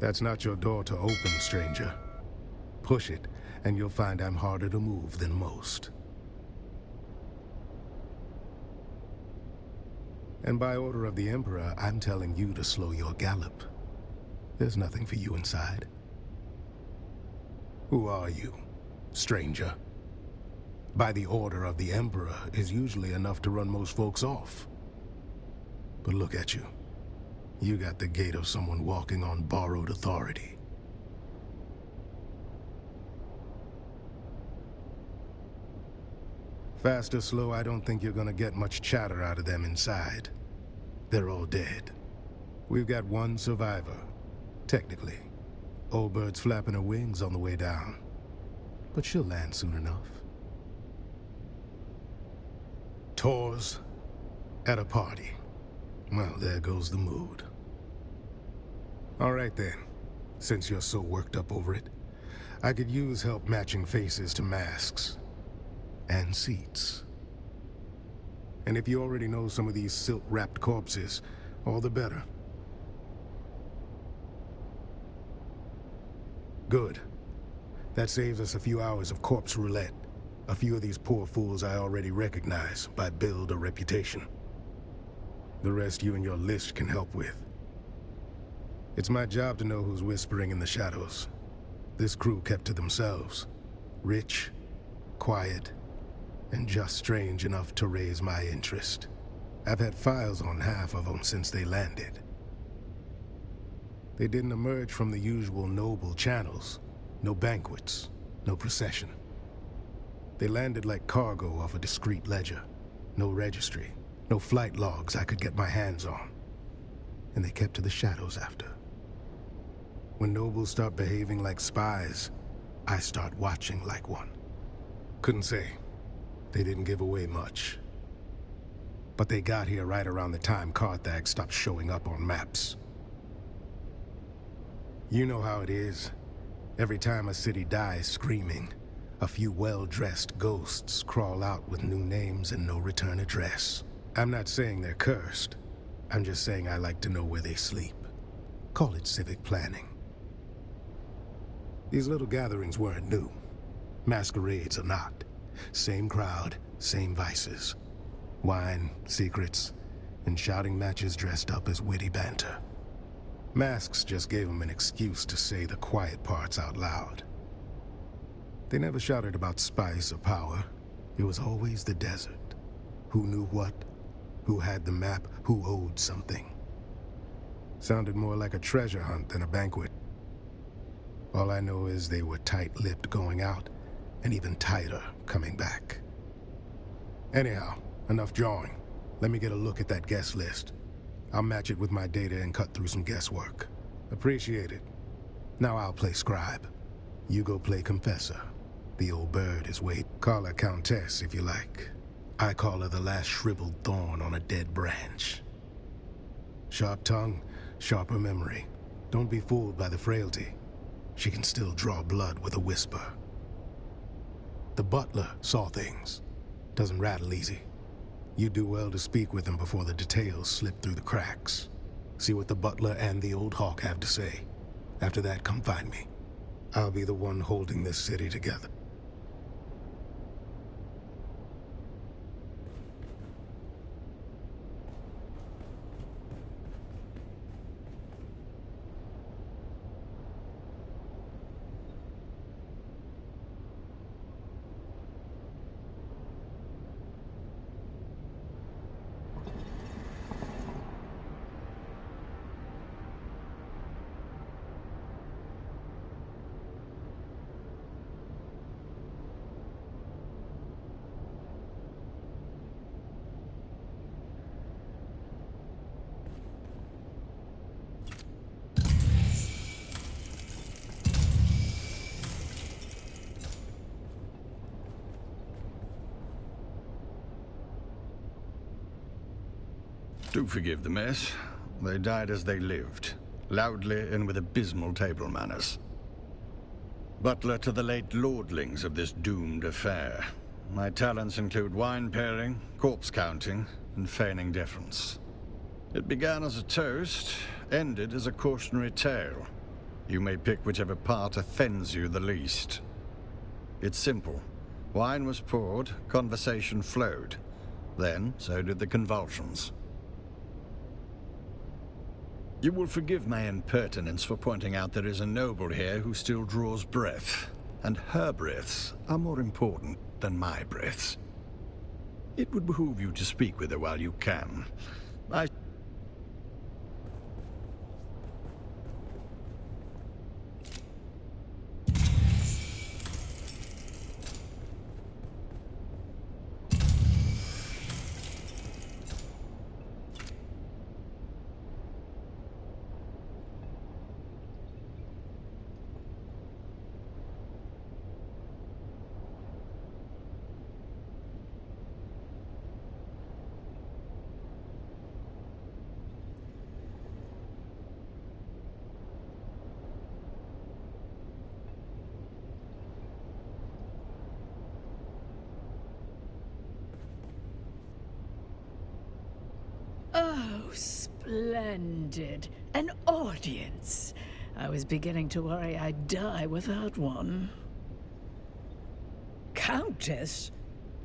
That's not your door to open, stranger. Push it, and you'll find I'm harder to move than most. And by order of the Emperor, I'm telling you to slow your gallop. There's nothing for you inside. Who are you, stranger? By the order of the Emperor is usually enough to run most folks off. But look at you. You got the gait of someone walking on borrowed authority. Fast or slow, I don't think you're gonna get much chatter out of them inside. They're all dead. We've got one survivor, technically. Old bird's flapping her wings on the way down. But she'll land soon enough. Tours at a party. Well, there goes the mood. All right then, since you're so worked up over it, I could use help matching faces to masks. And seats. And if you already know some of these silk-wrapped corpses, all the better. Good. That saves us a few hours of corpse roulette. A few of these poor fools I already recognize by build or reputation. The rest you and your list can help with. It's my job to know who's whispering in the shadows. This crew kept to themselves. Rich, quiet, and just strange enough to raise my interest. I've had files on half of them since they landed. They didn't emerge from the usual noble channels. No banquets, no procession. They landed like cargo off a discreet ledger. No registry, no flight logs I could get my hands on. And they kept to the shadows after. When nobles start behaving like spies, I start watching like one. Couldn't say. They didn't give away much. But they got here right around the time Carthage stopped showing up on maps. You know how it is. Every time a city dies screaming, a few well-dressed ghosts crawl out with new names and no return address. I'm not saying they're cursed. I'm just saying I like to know where they sleep. Call it civic planning. These little gatherings weren't new. Masquerades are not. Same crowd, same vices. Wine, secrets, and shouting matches dressed up as witty banter. Masks just gave them an excuse to say the quiet parts out loud. They never shouted about spice or power. It was always the desert. Who knew what? Who had the map? Who owed something? Sounded more like a treasure hunt than a banquet. All I know is they were tight-lipped going out, and even tighter coming back. Anyhow, enough jawing. Let me get a look at that guest list. I'll match it with my data and cut through some guesswork. Appreciate it. Now I'll play scribe. You go play confessor. The old bird is waiting. Call her countess if you like. I call her the last shriveled thorn on a dead branch. Sharp tongue, sharper memory. Don't be fooled by the frailty. She can still draw blood with a whisper. The butler saw things. Doesn't rattle easy. You do well to speak with him before the details slip through the cracks. See what the butler and the old hawk have to say. After that, come find me. I'll be the one holding this city together. Do forgive the mess. They died as they lived, loudly and with abysmal table manners. Butler to the late lordlings of this doomed affair. My talents include wine pairing, corpse counting, and feigning deference. It began as a toast, ended as a cautionary tale. You may pick whichever part offends you the least. It's simple. Wine was poured, conversation flowed. Then, so did the convulsions. You will forgive my impertinence for pointing out there is a noble here who still draws breath, and her breaths are more important than my breaths. It would behoove you to speak with her while you can. Oh, splendid. An audience. I was beginning to worry I'd die without one. Countess?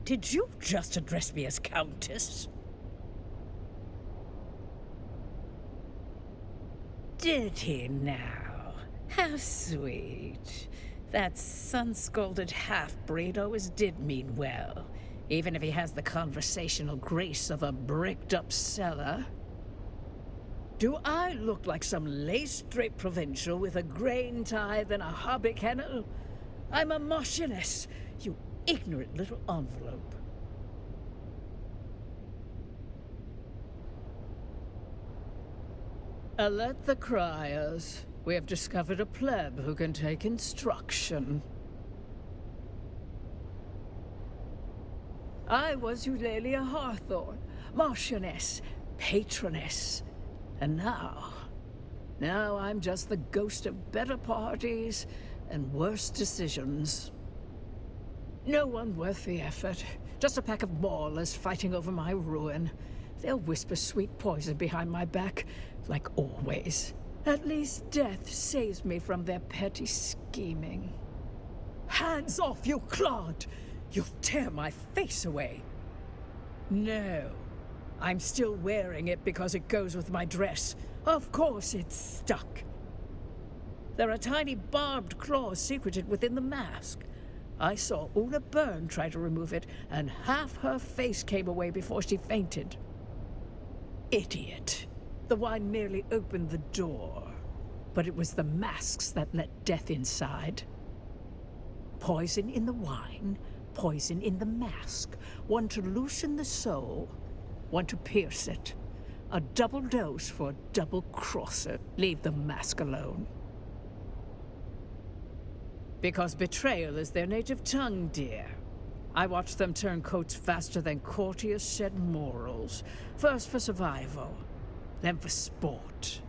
Did you just address me as Countess? Did he now? How sweet. That sun-scalded half-breed always did mean well. Even if he has the conversational grace of a bricked-up cellar. Do I look like some lace-draped provincial with a grain tithe and a hobby kennel? I'm a marchioness, you ignorant little envelope. Alert the criers. We have discovered a pleb who can take instruction. I was Eulalia Hawthorne, Marchioness, Patroness. And now I'm just the ghost of better parties and worse decisions. No one worth the effort. Just a pack of maulers fighting over my ruin. They'll whisper sweet poison behind my back, like always. At least death saves me from their petty scheming. Hands off, you clod! You'll tear my face away. No. I'm still wearing it because it goes with my dress. Of course it's stuck. There are tiny barbed claws secreted within the mask. I saw Una Byrne try to remove it, and half her face came away before she fainted. Idiot. The wine merely opened the door. But it was the masks that let death inside. Poison in the wine, poison in the mask. One to loosen the soul, one to pierce it. A double dose for a double crosser. Leave the mask alone. Because betrayal is their native tongue, dear. I watched them turn coats faster than courtiers shed morals. First for survival, then for sport.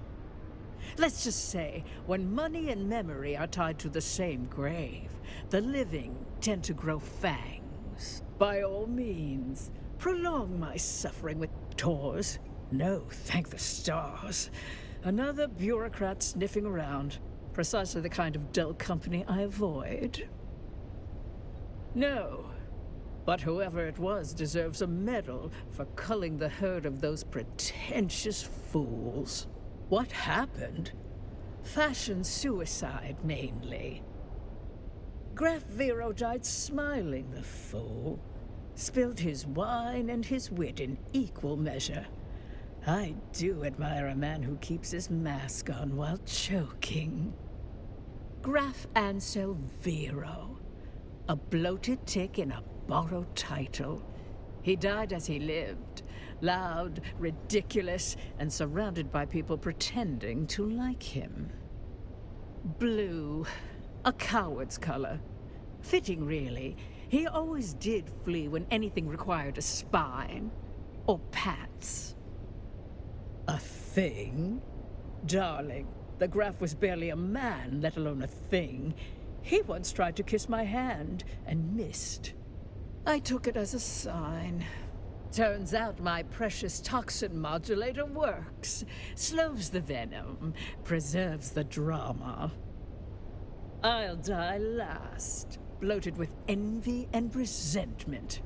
Let's just say, when money and memory are tied to the same grave, the living tend to grow fangs. By all means, prolong my suffering with tours. No, thank the stars. Another bureaucrat sniffing around. Precisely the kind of dull company I avoid. No, but whoever it was deserves a medal for culling the herd of those pretentious fools. What happened? Fashion suicide, mainly. Graf Vero died smiling, the fool. Spilled his wine and his wit in equal measure. I do admire a man who keeps his mask on while choking. Graf Ansel Vero. A bloated tick in a borrowed title. He died as he lived. Loud, ridiculous, and surrounded by people pretending to like him. Blue. A coward's color. Fitting, really. He always did flee when anything required a spine. Or pats. A thing? Darling, the Graf was barely a man, let alone a thing. He once tried to kiss my hand, and missed. I took it as a sign. Turns out my precious toxin modulator works. slows the venom, preserves the drama. I'll die last, bloated with envy and resentment.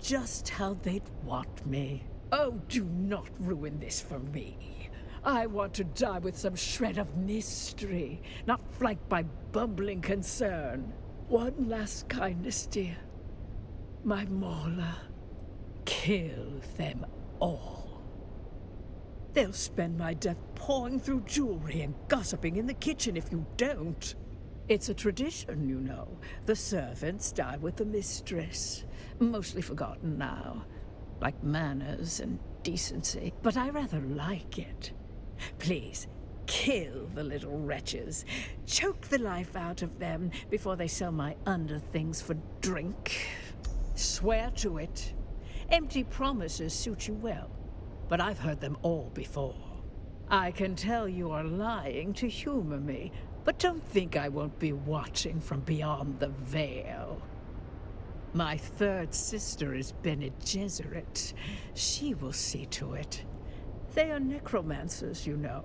Just how they'd want me. Oh, do not ruin this for me. I want to die with some shred of mystery, not flanked by bumbling concern. One last kindness, dear. My Mauler. Kill them all. They'll spend my death pawing through jewelry and gossiping in the kitchen if you don't. It's a tradition, you know. The servants die with the mistress. Mostly forgotten now. Like manners and decency. But I rather like it. Please, kill the little wretches. Choke the life out of them before they sell my underthings for drink. Swear to it. Empty promises suit you well, but I've heard them all before. I can tell you are lying to humor me, but don't think I won't be watching from beyond the veil. My third sister is Bene Gesserit. She will see to it. They are necromancers, you know.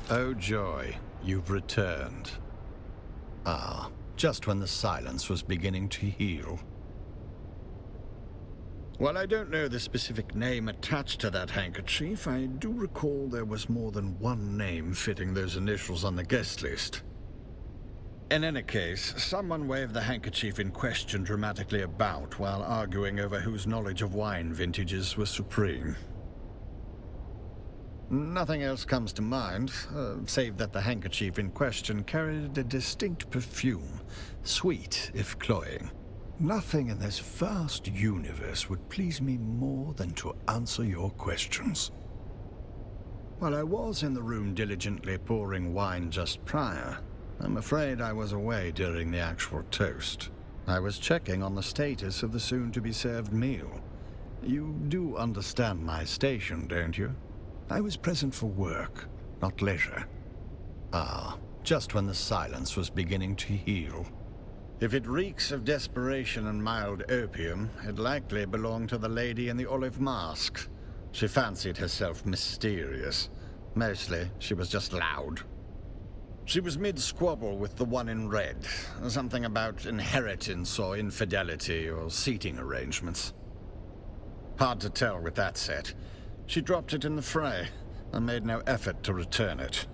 Oh joy, you've returned. Ah, just when the silence was beginning to heal. While I don't know the specific name attached to that handkerchief, I do recall there was more than one name fitting those initials on the guest list. In any case, someone waved the handkerchief in question dramatically about while arguing over whose knowledge of wine vintages was supreme. Nothing else comes to mind, save that the handkerchief in question carried a distinct perfume, sweet if cloying. Nothing in this vast universe would please me more than to answer your questions. While I was in the room diligently pouring wine just prior, I'm afraid I was away during the actual toast. I was checking on the status of the soon-to-be-served meal. You do understand my station, don't you? I was present for work, not leisure. Ah, just when the silence was beginning to heal. If it reeks of desperation and mild opium, it likely belonged to the lady in the olive mask. She fancied herself mysterious. Mostly, she was just loud. She was mid-squabble with the one in red. Something about inheritance or infidelity or seating arrangements. Hard to tell with that set. She dropped it in the fray and made no effort to return it.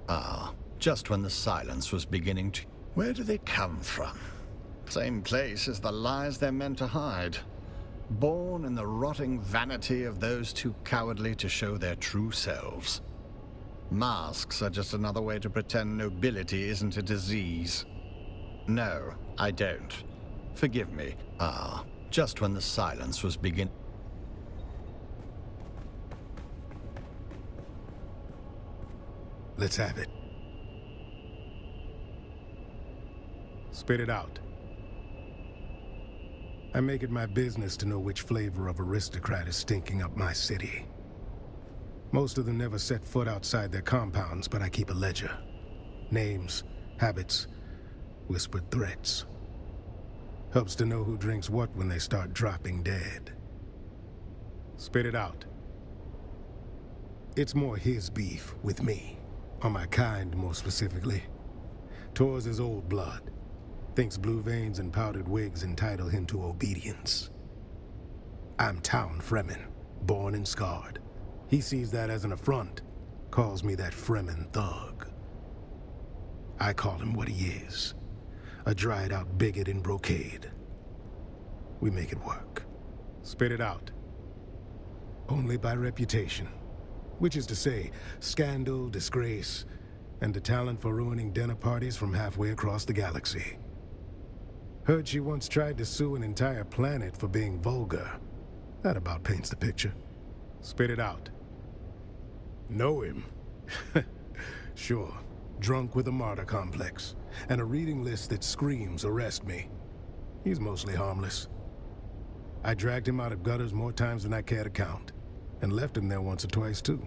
Ah, just when the silence was beginning to... Where do they come from? Same place as the lies they're meant to hide. Born in the rotting vanity of those too cowardly to show their true selves. Masks are just another way to pretend nobility isn't a disease. No, I don't. Forgive me. Ah, just when the silence was beginning... Let's have it. Spit it out. I make it my business to know which flavor of aristocrat is stinking up my city. Most of them never set foot outside their compounds, but I keep a ledger. Names, habits, whispered threats. Helps to know who drinks what when they start dropping dead. Spit it out. It's more his beef with me, or my kind more specifically. Tor's his old blood. Thinks blue veins and powdered wigs entitle him to obedience. I'm town Fremen, born and scarred. He sees that as an affront, calls me that Fremen thug. I call him what he is, a dried-out bigot in brocade. We make it work. Spit it out. Only by reputation, which is to say, scandal, disgrace, and the talent for ruining dinner parties from halfway across the galaxy. Heard she once tried to sue an entire planet for being vulgar. That about paints the picture. Spit it out. Know him? Sure. Drunk with a martyr complex, and a reading list that screams arrest me. He's mostly harmless. I dragged him out of gutters more times than I care to count, and left him there once or twice too.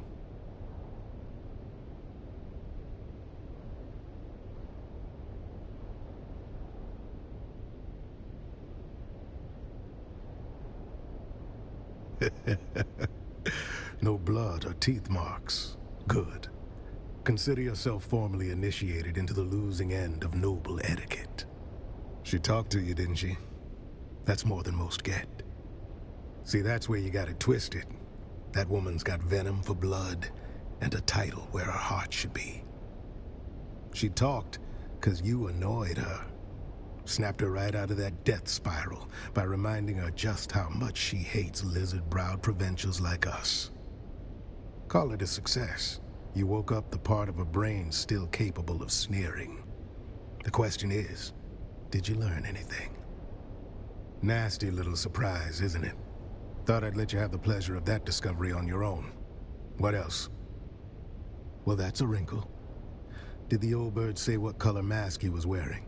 No blood or teeth marks. Good. Consider yourself formally initiated into the losing end of noble etiquette. She talked to you, didn't she? That's more than most get. See, that's where you got it twisted. That woman's got venom for blood and a title where her heart should be. She talked because you annoyed her. Snapped her right out of that death spiral by reminding her just how much she hates lizard-browed provincials like us. Call it a success. You woke up the part of her brain still capable of sneering. The question is, did you learn anything? Nasty little surprise, isn't it? Thought I'd let you have the pleasure of that discovery on your own. What else? Well, that's a wrinkle. Did the old bird say what color mask he was wearing?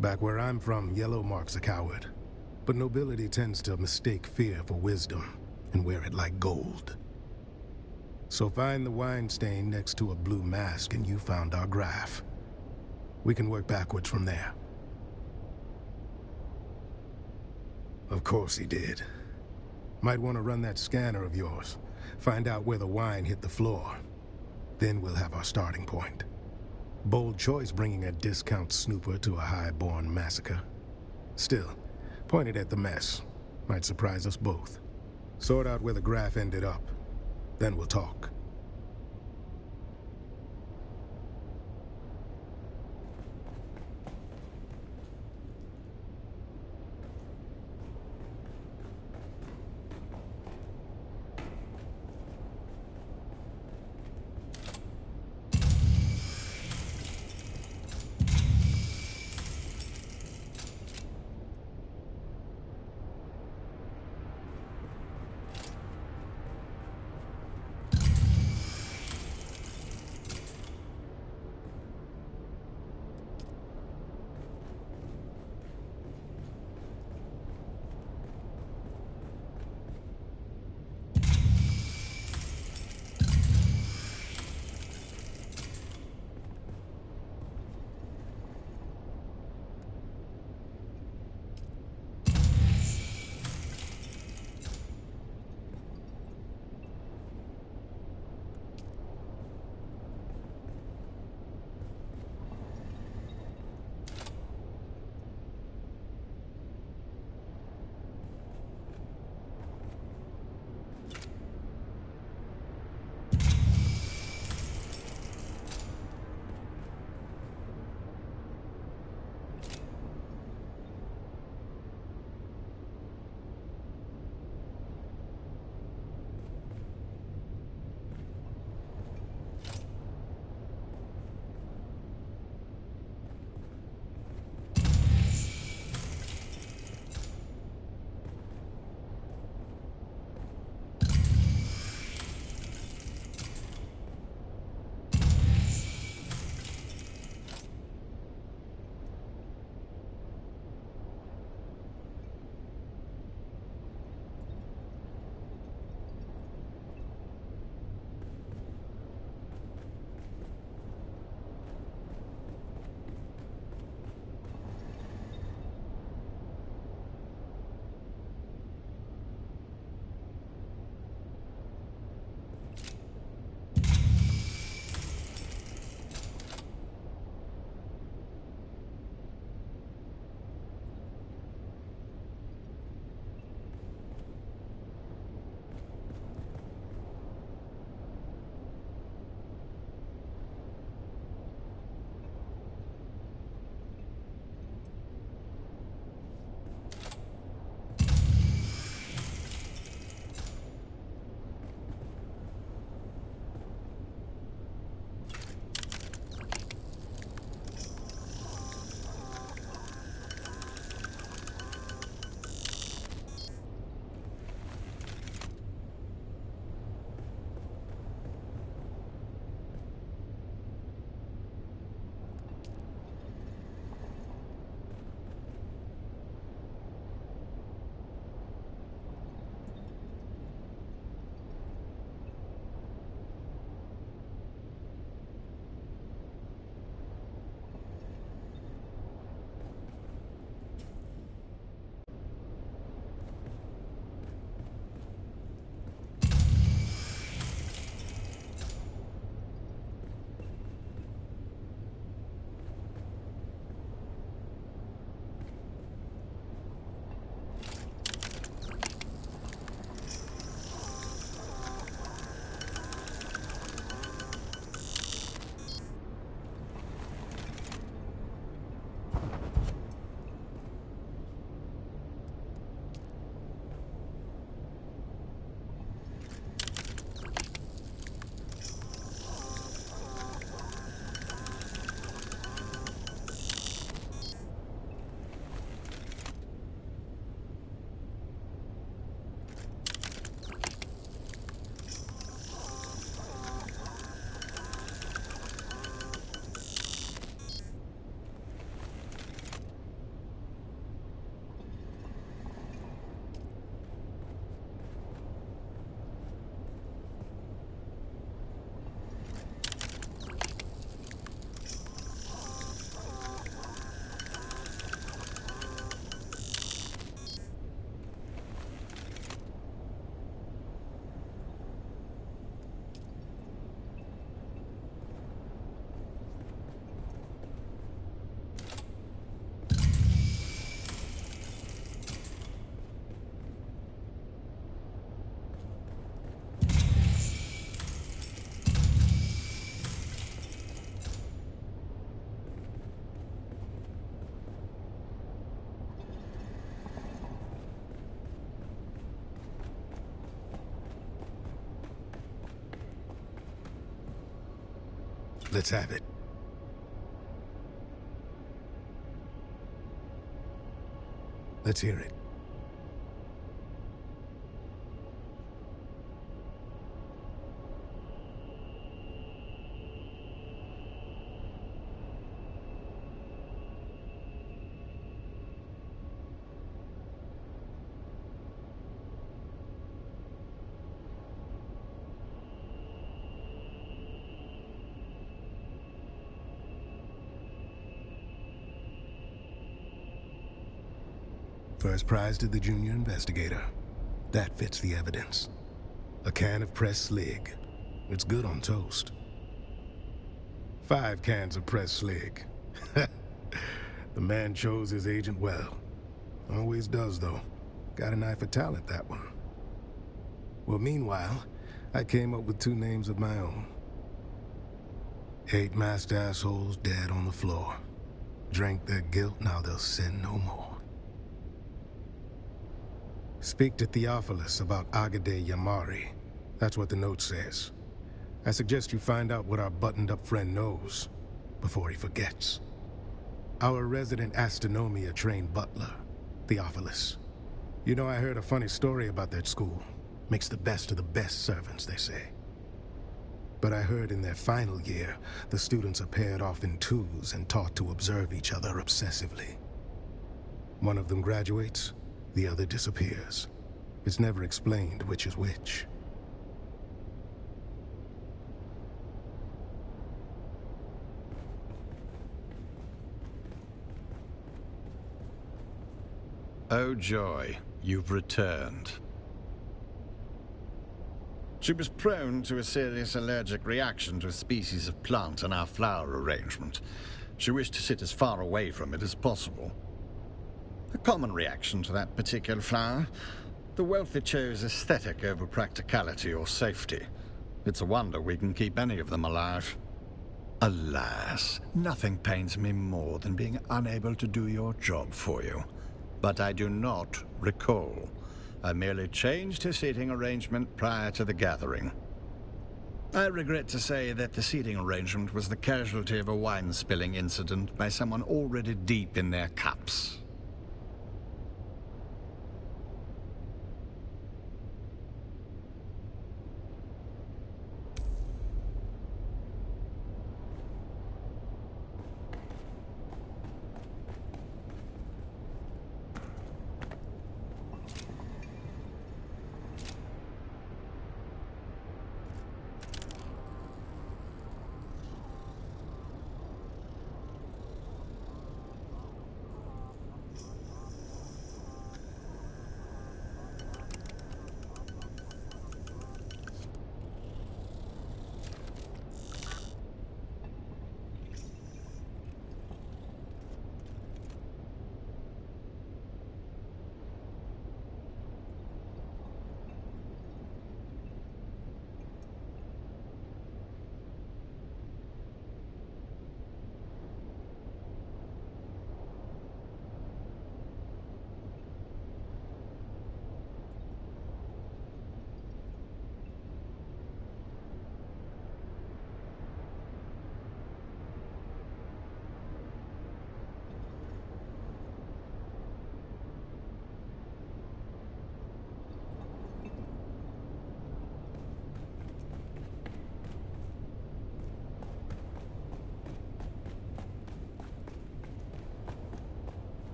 Back where I'm from, yellow marks a coward. But nobility tends to mistake fear for wisdom and wear it like gold. So find the wine stain next to a blue mask and you found our graph. We can work backwards from there. Of course he did. Might want to run that scanner of yours. Find out where the wine hit the floor. Then we'll have our starting point. Bold choice bringing a discount snooper to a high-born massacre. Still, pointed at the mess. Might surprise us both. Sort out where the graph ended up. Then we'll talk. Let's have it. Let's hear it. First prize to the junior investigator. That fits the evidence. A can of pressed slig. It's good on toast. 5 cans of pressed slig. The man chose his agent well. Always does, though. Got an eye for talent, that one. Well, meanwhile, I came up with 2 names of my own. 8 masked assholes dead on the floor. Drank their guilt, now they'll sin no more. Speak to Theophilus about Agade Yamari. That's what the note says. I suggest you find out what our buttoned-up friend knows before he forgets. Our resident astronomia-trained butler, Theophilus. You know, I heard a funny story about that school. Makes the best of the best servants, they say. But I heard in their final year, the students are paired off in twos and taught to observe each other obsessively. One of them graduates, the other disappears. It's never explained which is which. Oh joy, you've returned. She was prone to a serious allergic reaction to a species of plant in our flower arrangement. She wished to sit as far away from it as possible. A common reaction to that particular flower. The wealthy chose aesthetic over practicality or safety. It's a wonder we can keep any of them alive. Alas, nothing pains me more than being unable to do your job for you. But I do not recall. I merely changed her seating arrangement prior to the gathering. I regret to say that the seating arrangement was the casualty of a wine-spilling incident by someone already deep in their cups.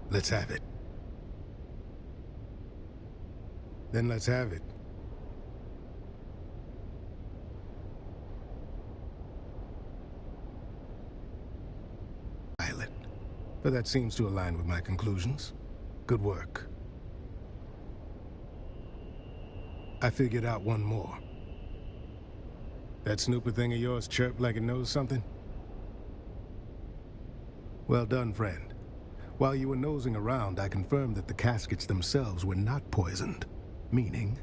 Let's have it. Then let's have it. Pilot. But that seems to align with my conclusions. Good work. I figured out one more. That snooper thing of yours chirped like it knows something? Well done, friend. While you were nosing around, I confirmed that the caskets themselves were not poisoned. Meaning?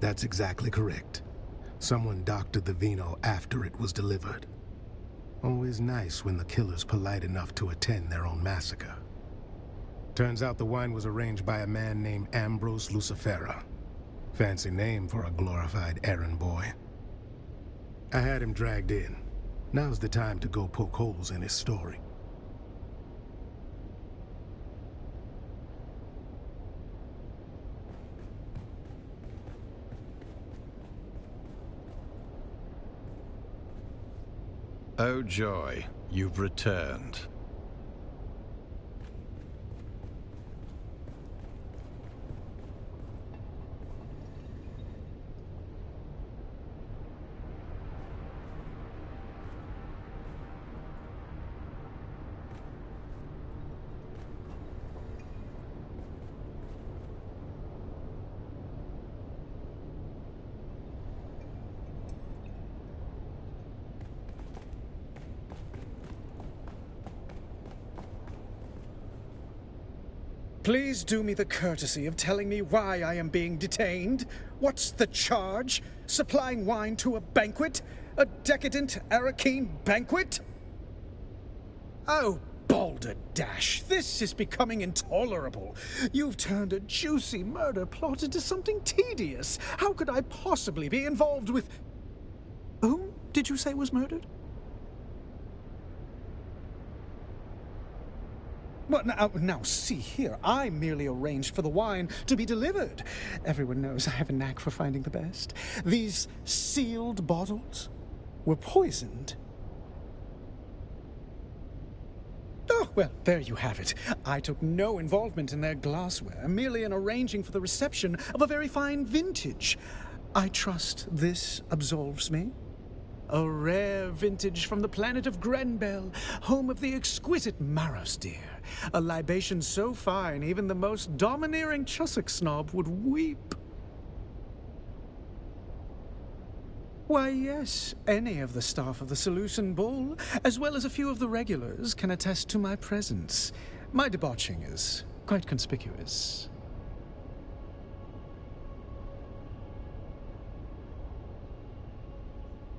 That's exactly correct. Someone doctored the vino after it was delivered. Always nice when the killer's polite enough to attend their own massacre. Turns out the wine was arranged by a man named Ambrose Lucifera. Fancy name for a glorified errand boy. I had him dragged in. Now's the time to go poke holes in his story. Oh joy, you've returned. Please do me the courtesy of telling me why I am being detained. What's the charge? Supplying wine to a banquet? A decadent Arrakis banquet? Oh, balderdash, this is becoming intolerable. You've turned a juicy murder plot into something tedious. How could I possibly be involved with... Whom did you say was murdered? Well, now, see here. I merely arranged for the wine to be delivered. Everyone knows I have a knack for finding the best. These sealed bottles were poisoned. Oh, well, there you have it. I took no involvement in their glassware, merely in arranging for the reception of a very fine vintage. I trust this absolves me. A rare vintage from the planet of Grenbel, home of the exquisite Maros deer. A libation so fine, even the most domineering Chussock snob would weep. Why, yes, any of the staff of the Seleucid Bull, as well as a few of the regulars, can attest to my presence. My debauching is quite conspicuous.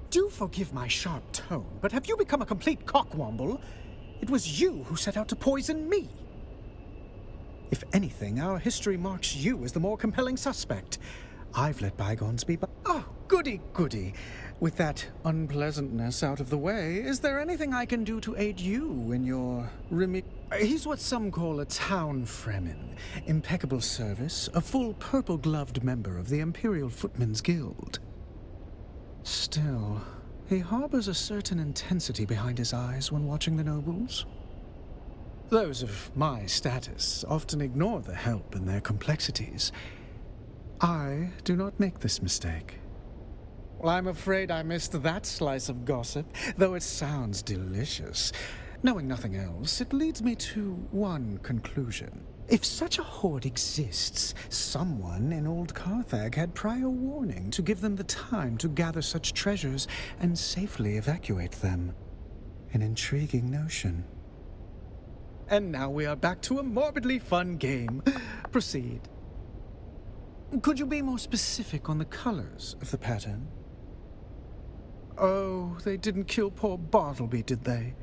Do forgive my sharp tone, but have you become a complete cockwomble? It was you who set out to poison me. If anything, our history marks you as the more compelling suspect. I've let bygones be Oh, goody, goody. With that unpleasantness out of the way, is there anything I can do to aid you in your He's what some call a town fremen. Impeccable service, a full purple-gloved member of the Imperial Footmen's Guild. Still, he harbors a certain intensity behind his eyes when watching the nobles. Those of my status often ignore the help in their complexities. I do not make this mistake. Well, I'm afraid I missed that slice of gossip, though it sounds delicious. Knowing nothing else, it leads me to one conclusion. If such a hoard exists, someone in old Carthage had prior warning to give them the time to gather such treasures and safely evacuate them. An intriguing notion. And now we are back to a morbidly fun game. Proceed. Could you be more specific on the colors of the pattern? Oh, they didn't kill poor Bartleby, did they?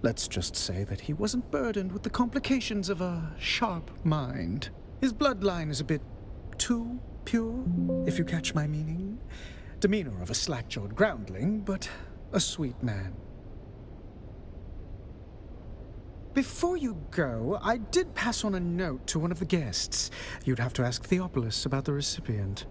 Let's just say that he wasn't burdened with the complications of a sharp mind. His bloodline is a bit too pure, if you catch my meaning. Demeanor of a slack-jawed groundling, but a sweet man. Before you go, I did pass on a note to one of the guests. You'd have to ask Theopolis about the recipient.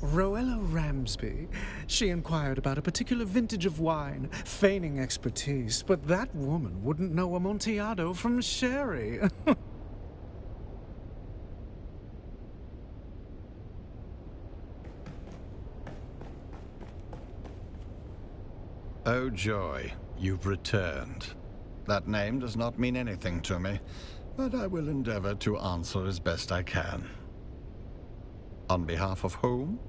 Roella Ramsby. She inquired about a particular vintage of wine, feigning expertise, but that woman wouldn't know Amontillado from sherry. Oh joy, you've returned. That name does not mean anything to me, but I will endeavor to answer as best I can. On behalf of whom?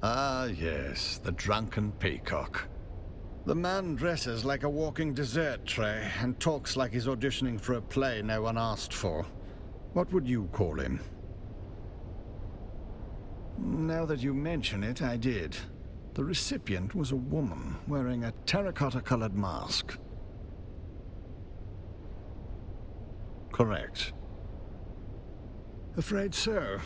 Ah, yes, the drunken peacock. The man dresses like a walking dessert tray and talks like he's auditioning for a play no one asked for. What would you call him? Now that you mention it, I did. The recipient was a woman wearing a terracotta-colored mask. Correct. Afraid so.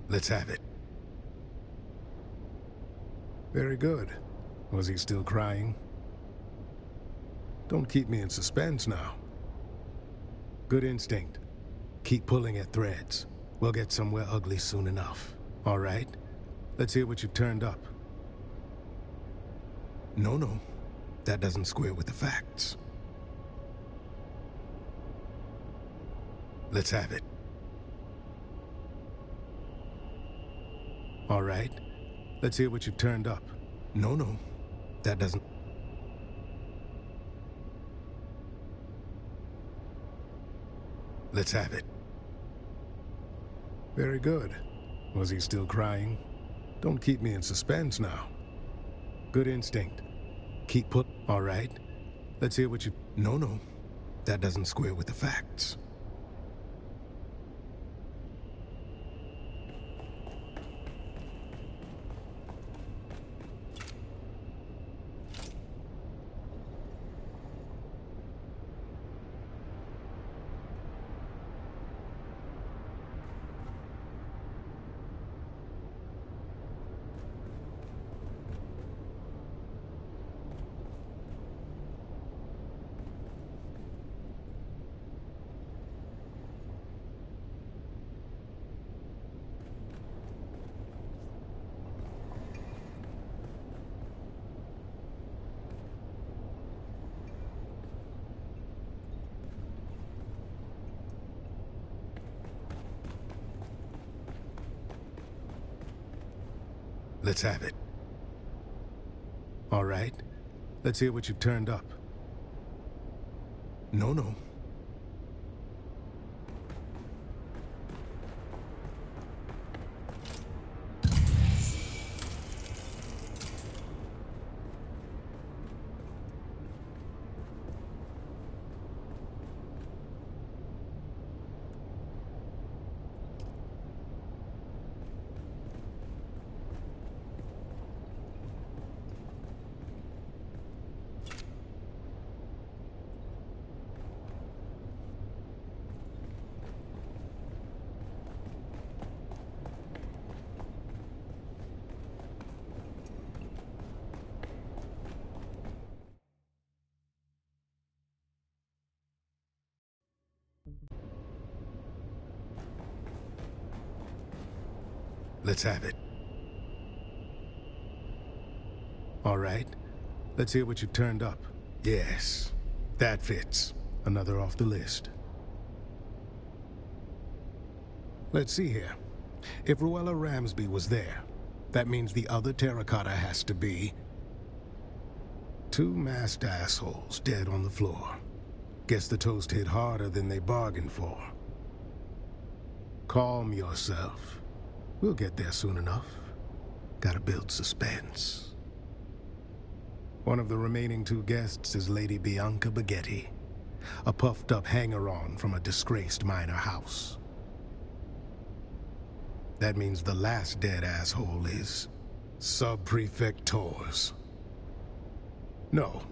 Let's have it. Very good. Was he still crying? Don't keep me in suspense now. Good instinct. Keep pulling at threads. We'll get somewhere ugly soon enough. All right? Let's hear what you've turned up. No. That doesn't square with the facts. Let's have it. All right. Let's hear what you've turned up. No. That doesn't... Let's have it. Very good. Was he still crying? Don't keep me in suspense now. Good instinct. Keep put... All right. Let's hear what you... No. That doesn't square with the facts. Let's have it. All right. Let's hear what you've turned up. No. Let's have it. All right. Let's hear what you've turned up. Yes, that fits. Another off the list. Let's see here. If Ruella Ramsby was there, that means the other terracotta has to be... two masked assholes dead on the floor. Guess the toast hit harder than they bargained for. Calm yourself. We'll get there soon enough. Gotta build suspense. One of the remaining two guests is Lady Bianca Baghetti, a puffed-up hanger-on from a disgraced minor house. That means the last dead asshole is Sub-Prefect Tors. No,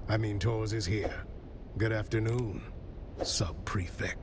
I mean Tors is here. Good afternoon, Sub-Prefect.